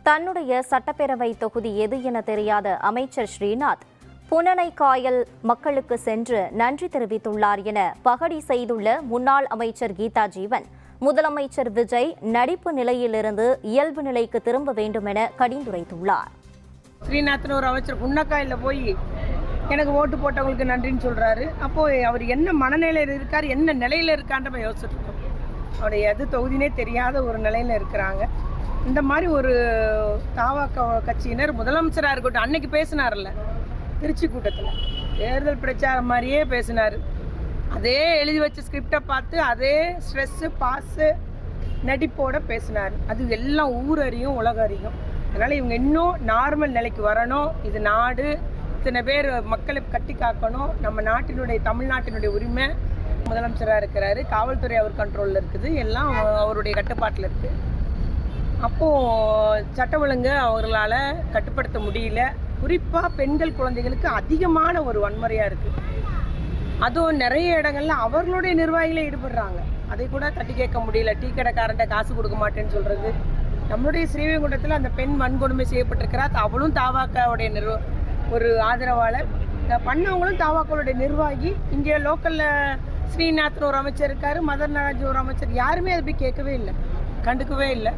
தன்னுடைய சட்டப்பேரவை தொகுதி எது என தெரியாத அமைச்சர் ஸ்ரீநாத் புனனைக்காயல் மக்களுக்கு சென்று நன்றி தெரிவித்துள்ளார் என பகடி செய்துள்ள முன்னாள் அமைச்சர் கீதா ஜீவன் முதலமைச்சர் விஜய் நடிப்பு நிலையிலிருந்து இயல்பு நிலைக்கு திரும்ப வேண்டும் என கடிந்துரைத்துள்ளார். ஸ்ரீநாத்னு ஒரு அமைச்சர் புன்னக்காயில் போய் எனக்கு ஓட்டு போட்டவங்களுக்கு நன்றின்னு சொல்றாரு. அப்போ அவர் என்ன மனநிலையில் இருக்கார், என்ன நிலையில இருக்கான்ற யோசிச்சுட்டு இருக்கோம். அவருடைய எது தொகுதினே தெரியாத ஒரு நிலையில இருக்கிறாங்க. இந்த மாதிரி ஒரு தாவக கட்சியினர் முதலமைச்சராக இருக்கட்டும், அன்னைக்கு பேசினார்ல திருச்சி கூட்டத்தில் தேர்தல் பிரச்சாரம் மாதிரியே பேசினார். அதே எழுதி வச்ச ஸ்கிரிப்டை பார்த்து அதே ஸ்ட்ரெஸ்ஸு பாஸு நடிப்போட பேசினார். அது எல்லாம் ஊர் அறியும் உலக அறியும். அதனால் இவங்க இன்னும் நார்மல் நிலைக்கு வரணும். இது நாடு, இத்தனை பேர் மக்களை கட்டி காக்கணும். நம்ம நாட்டினுடைய தமிழ்நாட்டினுடைய உரிமை. முதலமைச்சராக இருக்கிறாரு, காவல்துறை அவர் கண்ட்ரோலில் இருக்குது, எல்லாம் அவருடைய கட்டுப்பாட்டில் இருக்குது. அப்போது சட்ட ஒழுங்கு அவர்களால் கட்டுப்படுத்த முடியல. குறிப்பாக பெண்கள் குழந்தைகளுக்கு அதிகமான ஒரு வன்முறையாக இருக்குது. அதுவும் நிறைய இடங்கள்ல அவர்களுடைய நிர்வாகிகளே ஈடுபடுறாங்க. அதை கூட தட்டி கேட்க முடியல. டீ கடைக்காரன்ட்ட காசு கொடுக்க மாட்டேன்னு சொல்கிறது. நம்மளுடைய ஸ்ரீவைகுண்டத்தில் அந்த பெண் வன்கொடுமை செய்யப்பட்டிருக்கிறார். அவளும் தாவாக்காவுடைய ஒரு ஆதரவாளர். பண்ணவங்களும் தாவாக்களுடைய நிர்வாகி. இங்கே லோக்கலில் ஸ்ரீநாத்னு ஒரு அமைச்சர் இருக்கார், மதர் நாராஜ் ஒரு அமைச்சர். யாருமே அதை போய் கேட்கவே இல்லை, கண்டுக்கவே இல்லை.